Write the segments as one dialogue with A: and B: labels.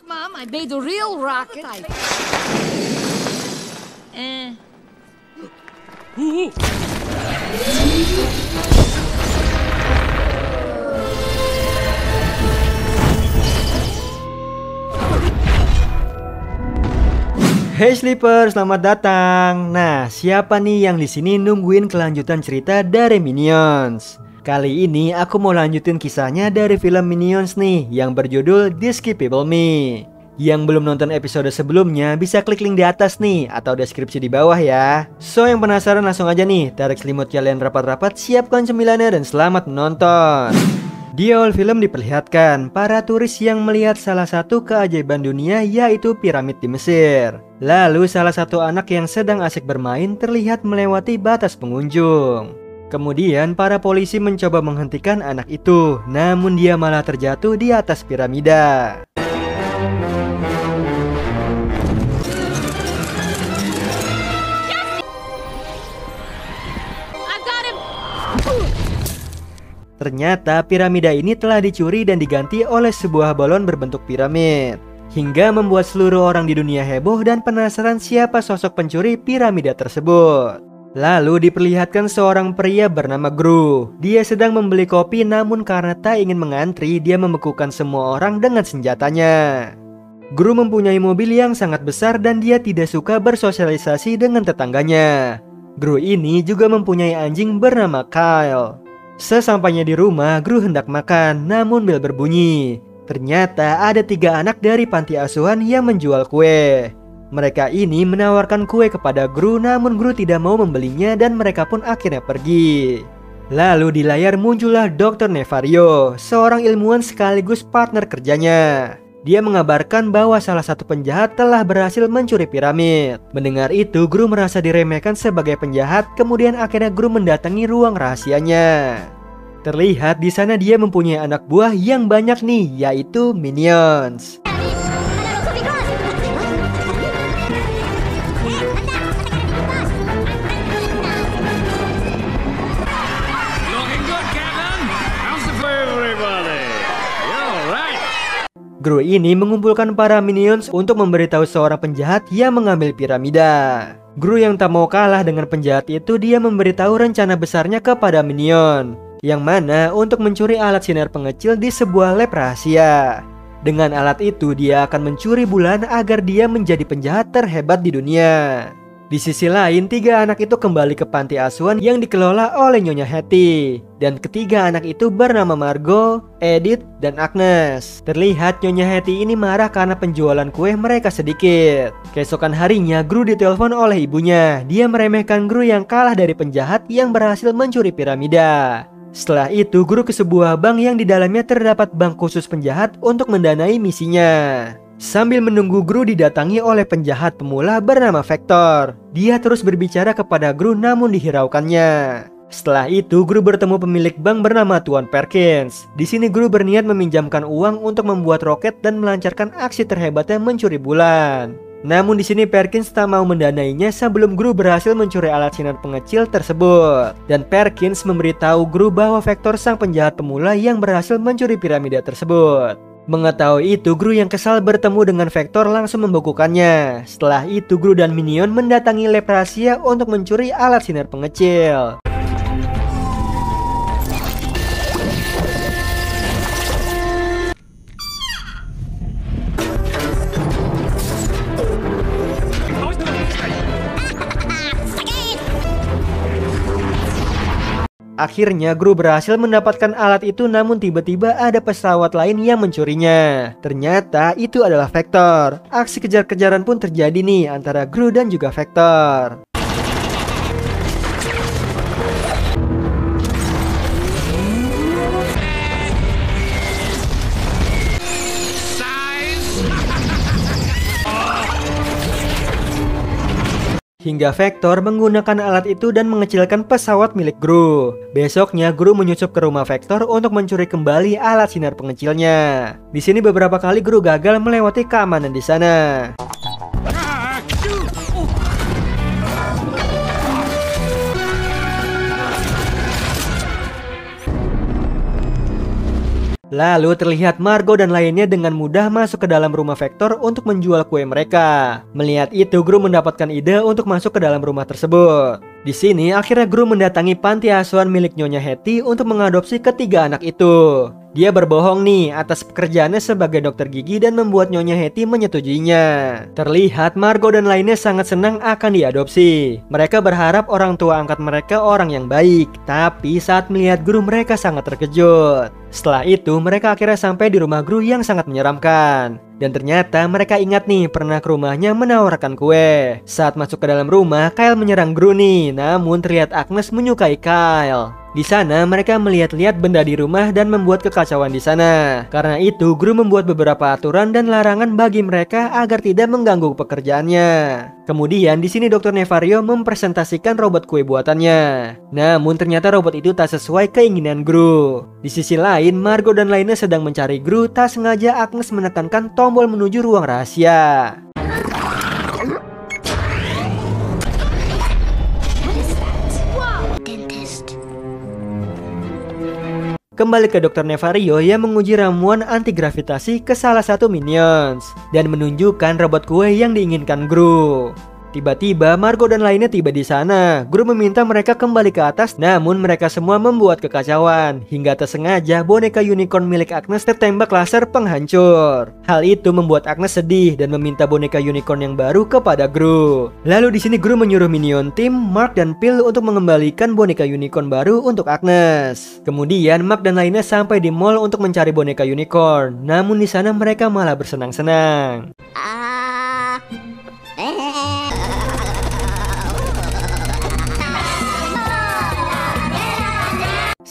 A: Mom, I made the real rocket.
B: Hey Sleeper, selamat datang. Nah, siapa nih yang di sini nungguin kelanjutan cerita dari Minions? Kali ini aku mau lanjutin kisahnya dari film Minions nih yang berjudul Despicable Me. Yang belum nonton episode sebelumnya bisa klik link di atas nih atau deskripsi di bawah ya. So yang penasaran langsung aja nih, tarik selimut kalian rapat-rapat, siapkan cemilannya dan selamat menonton. Di awal film diperlihatkan para turis yang melihat salah satu keajaiban dunia, yaitu piramid di Mesir. Lalu salah satu anak yang sedang asik bermain terlihat melewati batas pengunjung. Kemudian para polisi mencoba menghentikan anak itu, namun dia malah terjatuh di atas piramida. Ternyata piramida ini telah dicuri dan diganti oleh sebuah balon berbentuk piramid, hingga membuat seluruh orang di dunia heboh dan penasaran siapa sosok pencuri piramida tersebut. Lalu diperlihatkan seorang pria bernama Gru. Dia sedang membeli kopi, namun karena tak ingin mengantri, dia membekukan semua orang dengan senjatanya. Gru mempunyai mobil yang sangat besar dan dia tidak suka bersosialisasi dengan tetangganya. Gru ini juga mempunyai anjing bernama Kyle. Sesampainya di rumah, Gru hendak makan, namun bel berbunyi. Ternyata ada 3 anak dari panti asuhan yang menjual kue. Mereka ini menawarkan kue kepada Gru, namun Gru tidak mau membelinya dan mereka pun akhirnya pergi. Lalu di layar muncullah Dr. Nefario, seorang ilmuwan sekaligus partner kerjanya. Dia mengabarkan bahwa salah satu penjahat telah berhasil mencuri piramid. Mendengar itu, Gru merasa diremehkan sebagai penjahat. Kemudian akhirnya Gru mendatangi ruang rahasianya. Terlihat di sana dia mempunyai anak buah yang banyak nih, yaitu Minions. Gru ini mengumpulkan para Minions untuk memberitahu seorang penjahat yang mengambil piramida. Gru yang tak mau kalah dengan penjahat itu, dia memberitahu rencana besarnya kepada Minion, yang mana untuk mencuri alat sinar pengecil di sebuah lab rahasia. Dengan alat itu dia akan mencuri bulan agar dia menjadi penjahat terhebat di dunia. Di sisi lain, 3 anak itu kembali ke panti asuhan yang dikelola oleh Nyonya Hetty. Dan ketiga anak itu bernama Margot, Edith, dan Agnes. Terlihat Nyonya Hetty ini marah karena penjualan kue mereka sedikit. Keesokan harinya, Gru ditelepon oleh ibunya. Dia meremehkan Gru yang kalah dari penjahat yang berhasil mencuri piramida. Setelah itu, Gru ke sebuah bank yang di dalamnya terdapat bank khusus penjahat untuk mendanai misinya. Sambil menunggu, Gru didatangi oleh penjahat pemula bernama Vector. Dia terus berbicara kepada Gru namun dihiraukannya. Setelah itu, Gru bertemu pemilik bank bernama Tuan Perkins. Di sini Gru berniat meminjamkan uang untuk membuat roket dan melancarkan aksi terhebatnya mencuri bulan. Namun di sini Perkins tak mau mendanainya sebelum Gru berhasil mencuri alat sinar pengecil tersebut. Dan Perkins memberitahu Gru bahwa Vector sang penjahat pemula yang berhasil mencuri piramida tersebut. Mengetahui itu, Gru yang kesal bertemu dengan Vector langsung membekukannya. Setelah itu, Gru dan Minion mendatangi lab rahasia untuk mencuri alat sinar pengecil. Akhirnya Gru berhasil mendapatkan alat itu, namun tiba-tiba ada pesawat lain yang mencurinya. Ternyata itu adalah Vector. Aksi kejar-kejaran pun terjadi nih antara Gru dan juga Vector. Hingga Vector menggunakan alat itu dan mengecilkan pesawat milik Gru. Besoknya Gru menyusup ke rumah Vector untuk mencuri kembali alat sinar pengecilnya. Di sini beberapa kali Gru gagal melewati keamanan di sana. Lalu terlihat Margo dan lainnya dengan mudah masuk ke dalam rumah Vector untuk menjual kue mereka. Melihat itu, Gru mendapatkan ide untuk masuk ke dalam rumah tersebut. Di sini akhirnya Gru mendatangi panti asuhan milik Nyonya Hetty untuk mengadopsi ketiga anak itu. Dia berbohong nih atas pekerjaannya sebagai dokter gigi dan membuat Nyonya Hetty menyetujuinya. Terlihat Margo dan lainnya sangat senang akan diadopsi. Mereka berharap orang tua angkat mereka orang yang baik. Tapi saat melihat Gru mereka sangat terkejut. Setelah itu mereka akhirnya sampai di rumah Gru yang sangat menyeramkan. Dan ternyata mereka ingat nih pernah ke rumahnya menawarkan kue. Saat masuk ke dalam rumah, Kyle menyerang Gru nih. Namun terlihat Agnes menyukai Kyle. Di sana mereka melihat-lihat benda di rumah dan membuat kekacauan di sana. Karena itu Gru membuat beberapa aturan dan larangan bagi mereka agar tidak mengganggu pekerjaannya. Kemudian di sini Dr. Nefario mempresentasikan robot kue buatannya. Namun ternyata robot itu tak sesuai keinginan Gru. Di sisi lain, Margo dan lainnya sedang mencari Gru. Tak sengaja Agnes menekankan tombol menuju ruang rahasia. Kembali ke Dr. Nefario yang menguji ramuan anti gravitasi ke salah satu minions dan menunjukkan robot kue yang diinginkan Gru. Tiba-tiba Margo dan lainnya tiba di sana. Gru meminta mereka kembali ke atas, namun mereka semua membuat kekacauan hingga tersengaja boneka unicorn milik Agnes tertembak laser penghancur. Hal itu membuat Agnes sedih dan meminta boneka unicorn yang baru kepada Gru. Lalu di sini Gru menyuruh minion tim Mark dan Phil untuk mengembalikan boneka unicorn baru untuk Agnes. Kemudian Mark dan lainnya sampai di mall untuk mencari boneka unicorn. Namun di sana mereka malah bersenang-senang.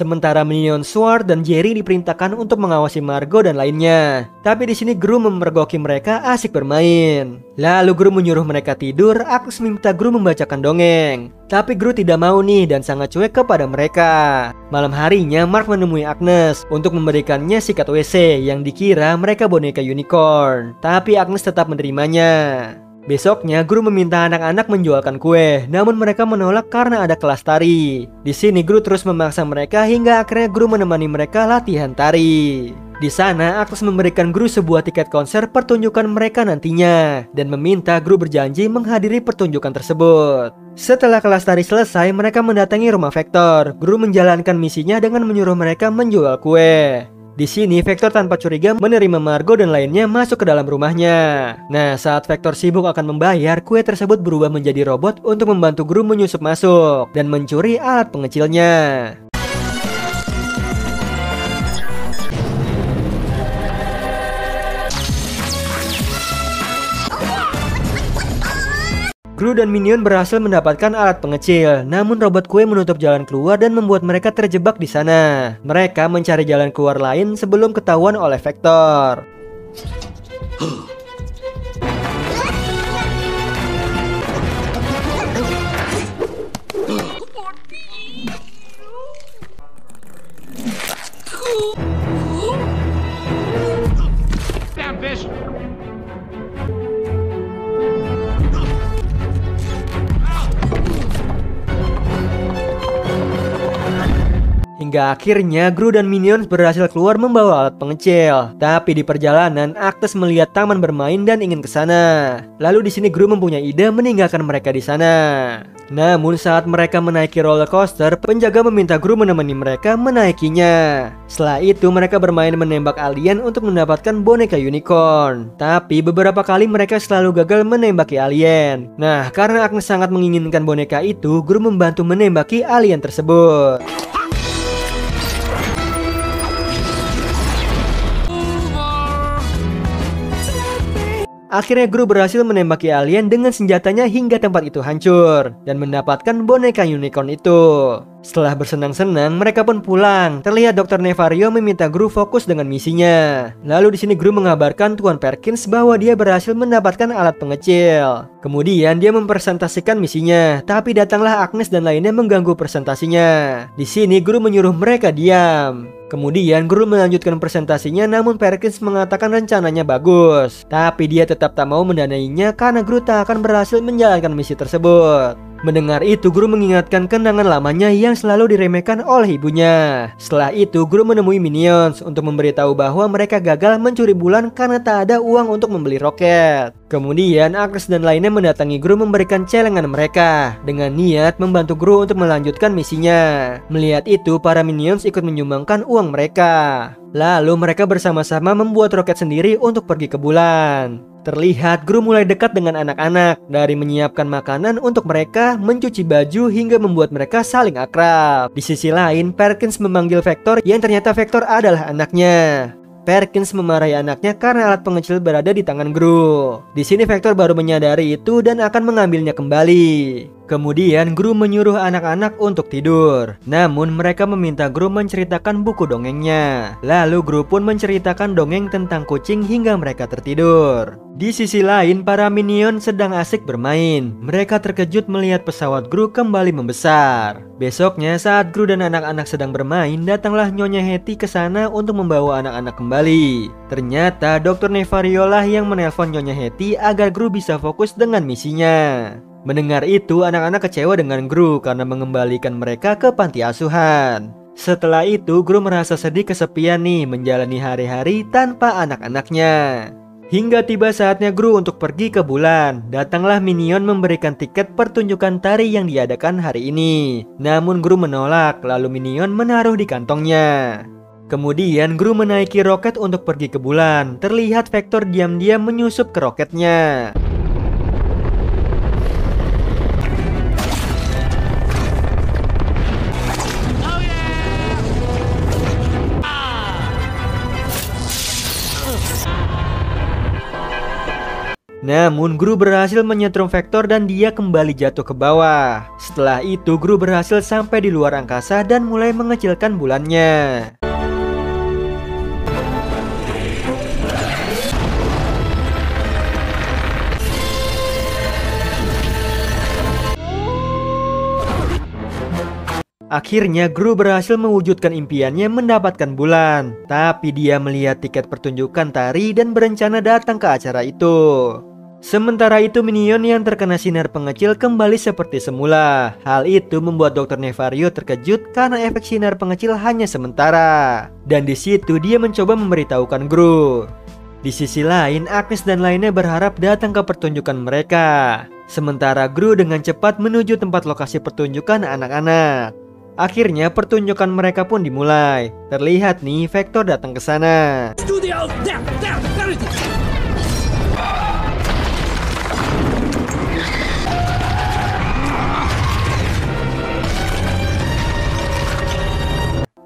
B: Sementara minion Sword dan Jerry diperintahkan untuk mengawasi Margo dan lainnya. Tapi di sini Gru memergoki mereka asik bermain. Lalu Gru menyuruh mereka tidur. Agnes minta Gru membacakan dongeng. Tapi Gru tidak mau nih dan sangat cuek kepada mereka. Malam harinya Mark menemui Agnes untuk memberikannya sikat WC yang dikira mereka boneka unicorn. Tapi Agnes tetap menerimanya. Besoknya Gru meminta anak-anak menjualkan kue, namun mereka menolak karena ada kelas tari. Di sini Gru terus memaksa mereka hingga akhirnya Gru menemani mereka latihan tari. Di sana Agnes memberikan Gru sebuah tiket konser pertunjukan mereka nantinya dan meminta Gru berjanji menghadiri pertunjukan tersebut. Setelah kelas tari selesai, mereka mendatangi rumah Vector. Gru menjalankan misinya dengan menyuruh mereka menjual kue. Di sini Vector tanpa curiga menerima Margo dan lainnya masuk ke dalam rumahnya. Nah, saat Vector sibuk akan membayar, kue tersebut berubah menjadi robot untuk membantu Gru menyusup masuk dan mencuri alat pengecilnya. Gru dan minion berhasil mendapatkan alat pengecil, namun robot kue menutup jalan keluar dan membuat mereka terjebak di sana. Mereka mencari jalan keluar lain sebelum ketahuan oleh Vector. Hingga akhirnya Gru dan minions berhasil keluar membawa alat pengecil. Tapi di perjalanan Agnes melihat taman bermain dan ingin ke sana. Lalu di sini Gru mempunyai ide meninggalkan mereka di sana. Namun saat mereka menaiki roller coaster, penjaga meminta Gru menemani mereka menaikinya. Setelah itu mereka bermain menembak alien untuk mendapatkan boneka unicorn. Tapi beberapa kali mereka selalu gagal menembaki alien. Nah, karena Agnes sangat menginginkan boneka itu, Gru membantu menembaki alien tersebut. Akhirnya Gru berhasil menembaki alien dengan senjatanya hingga tempat itu hancur dan mendapatkan boneka unicorn itu. Setelah bersenang-senang, mereka pun pulang. Terlihat Dr. Nefario meminta Gru fokus dengan misinya. Lalu di sini Gru mengabarkan Tuan Perkins bahwa dia berhasil mendapatkan alat pengecil. Kemudian dia mempresentasikan misinya, tapi datanglah Agnes dan lainnya mengganggu presentasinya. Di sini Gru menyuruh mereka diam. Kemudian Gru melanjutkan presentasinya, namun Perkins mengatakan rencananya bagus. Tapi dia tetap tak mau mendanainya karena Gru tak akan berhasil menjalankan misi tersebut. Mendengar itu, Gru mengingatkan kenangan lamanya yang selalu diremehkan oleh ibunya. Setelah itu, Gru menemui Minions untuk memberitahu bahwa mereka gagal mencuri bulan karena tak ada uang untuk membeli roket. Kemudian Agnes dan lainnya mendatangi Gru memberikan celengan mereka dengan niat membantu Gru untuk melanjutkan misinya. Melihat itu, para Minions ikut menyumbangkan uang mereka. Lalu mereka bersama-sama membuat roket sendiri untuk pergi ke bulan. Terlihat Gru mulai dekat dengan anak-anak, dari menyiapkan makanan untuk mereka, mencuci baju, hingga membuat mereka saling akrab. Di sisi lain, Perkins memanggil Vector yang ternyata Vector adalah anaknya. Perkins memarahi anaknya karena alat pengecil berada di tangan Gru. Di sini Vector baru menyadari itu dan akan mengambilnya kembali. Kemudian Gru menyuruh anak-anak untuk tidur. Namun mereka meminta Gru menceritakan buku dongengnya. Lalu Gru pun menceritakan dongeng tentang kucing hingga mereka tertidur. Di sisi lain, para Minion sedang asik bermain. Mereka terkejut melihat pesawat Gru kembali membesar. Besoknya saat Gru dan anak-anak sedang bermain, datanglah Nyonya Hetty ke sana untuk membawa anak-anak kembali. Ternyata Dr. Nefario lah yang menelpon Nyonya Hetty agar Gru bisa fokus dengan misinya. Mendengar itu, anak-anak kecewa dengan Gru karena mengembalikan mereka ke panti asuhan. Setelah itu, Gru merasa sedih kesepian nih menjalani hari-hari tanpa anak-anaknya. Hingga tiba saatnya Gru untuk pergi ke bulan. Datanglah Minion memberikan tiket pertunjukan tari yang diadakan hari ini. Namun Gru menolak, lalu Minion menaruh di kantongnya. Kemudian Gru menaiki roket untuk pergi ke bulan. Terlihat Vector diam-diam menyusup ke roketnya. Namun Gru berhasil menyetrum Vector dan dia kembali jatuh ke bawah. Setelah itu Gru berhasil sampai di luar angkasa dan mulai mengecilkan bulannya. Akhirnya Gru berhasil mewujudkan impiannya mendapatkan bulan. Tapi dia melihat tiket pertunjukan tari dan berencana datang ke acara itu. Sementara itu Minion yang terkena sinar pengecil kembali seperti semula. Hal itu membuat Dr. Nefario terkejut karena efek sinar pengecil hanya sementara. Dan di situ dia mencoba memberitahukan Gru. Di sisi lain, Agnes dan lainnya berharap datang ke pertunjukan mereka. Sementara Gru dengan cepat menuju tempat lokasi pertunjukan anak-anak. Akhirnya pertunjukan mereka pun dimulai. Terlihat nih Vector datang ke sana.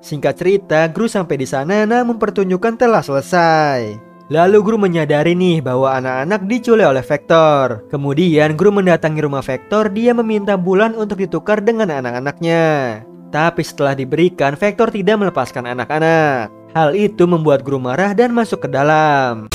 B: Singkat cerita, Gru sampai di sana namun pertunjukan telah selesai. Lalu Gru menyadari nih bahwa anak-anak diculik oleh Vector. Kemudian Gru mendatangi rumah Vector, dia meminta bulan untuk ditukar dengan anak-anaknya. Tapi setelah diberikan, Vector tidak melepaskan anak-anak. Hal itu membuat Gru marah dan masuk ke dalam.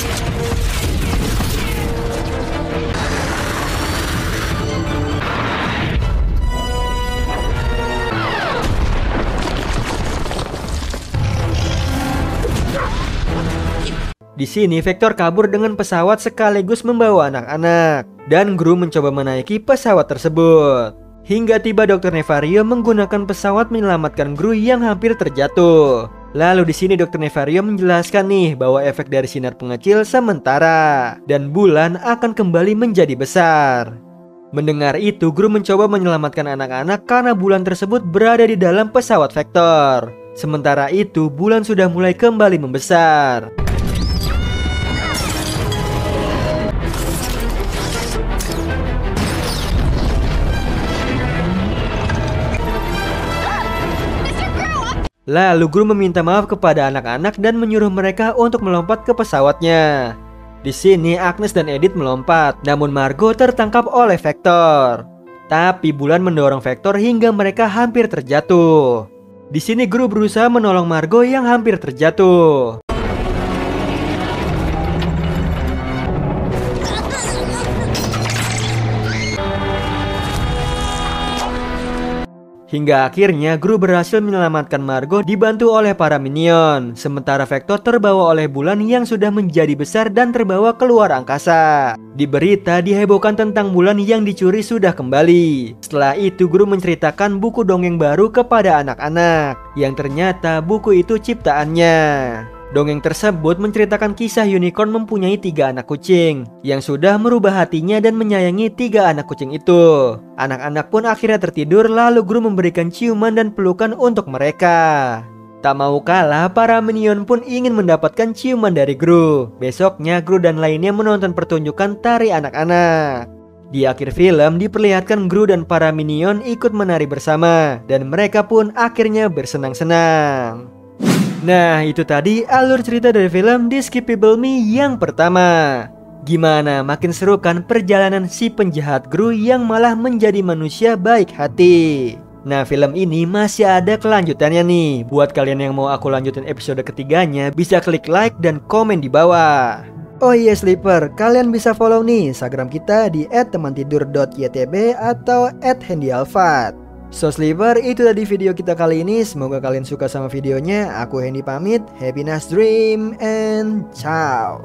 B: Di sini Vector kabur dengan pesawat sekaligus membawa anak-anak. Dan Gru mencoba menaiki pesawat tersebut. Hingga tiba Dr. Nefario menggunakan pesawat menyelamatkan Gru yang hampir terjatuh. Lalu di sini Dr. Nefario menjelaskan nih bahwa efek dari sinar pengecil sementara dan bulan akan kembali menjadi besar. Mendengar itu, Gru mencoba menyelamatkan anak-anak karena bulan tersebut berada di dalam pesawat Vector. Sementara itu, bulan sudah mulai kembali membesar. Lalu Gru meminta maaf kepada anak-anak dan menyuruh mereka untuk melompat ke pesawatnya. Di sini Agnes dan Edith melompat, namun Margo tertangkap oleh Vector. Tapi bulan mendorong Vector hingga mereka hampir terjatuh. Di sini Gru berusaha menolong Margo yang hampir terjatuh. Hingga akhirnya Gru berhasil menyelamatkan Margo dibantu oleh para minion. Sementara Vector terbawa oleh bulan yang sudah menjadi besar dan terbawa keluar angkasa. Di berita dihebohkan tentang bulan yang dicuri sudah kembali. Setelah itu Gru menceritakan buku dongeng baru kepada anak-anak, yang ternyata buku itu ciptaannya. Dongeng tersebut menceritakan kisah unicorn mempunyai 3 anak kucing yang sudah merubah hatinya dan menyayangi 3 anak kucing itu. Anak-anak pun akhirnya tertidur, lalu Gru memberikan ciuman dan pelukan untuk mereka. Tak mau kalah, para minion pun ingin mendapatkan ciuman dari Gru. Besoknya Gru dan lainnya menonton pertunjukan tari anak-anak. Di akhir film diperlihatkan Gru dan para minion ikut menari bersama, dan mereka pun akhirnya bersenang-senang. Nah, itu tadi alur cerita dari film Despicable Me yang pertama. Gimana, makin seru kan perjalanan si penjahat Gru yang malah menjadi manusia baik hati? Nah, film ini masih ada kelanjutannya nih. Buat kalian yang mau aku lanjutin episode ketiganya, bisa klik like dan komen di bawah. Oh iya Sleeper, kalian bisa follow nih Instagram kita di @temantidur.ytb atau @handyalfat. So Sleeper, itu tadi video kita kali ini. Semoga kalian suka sama videonya. Aku Hendy pamit. Happy nice dream and ciao.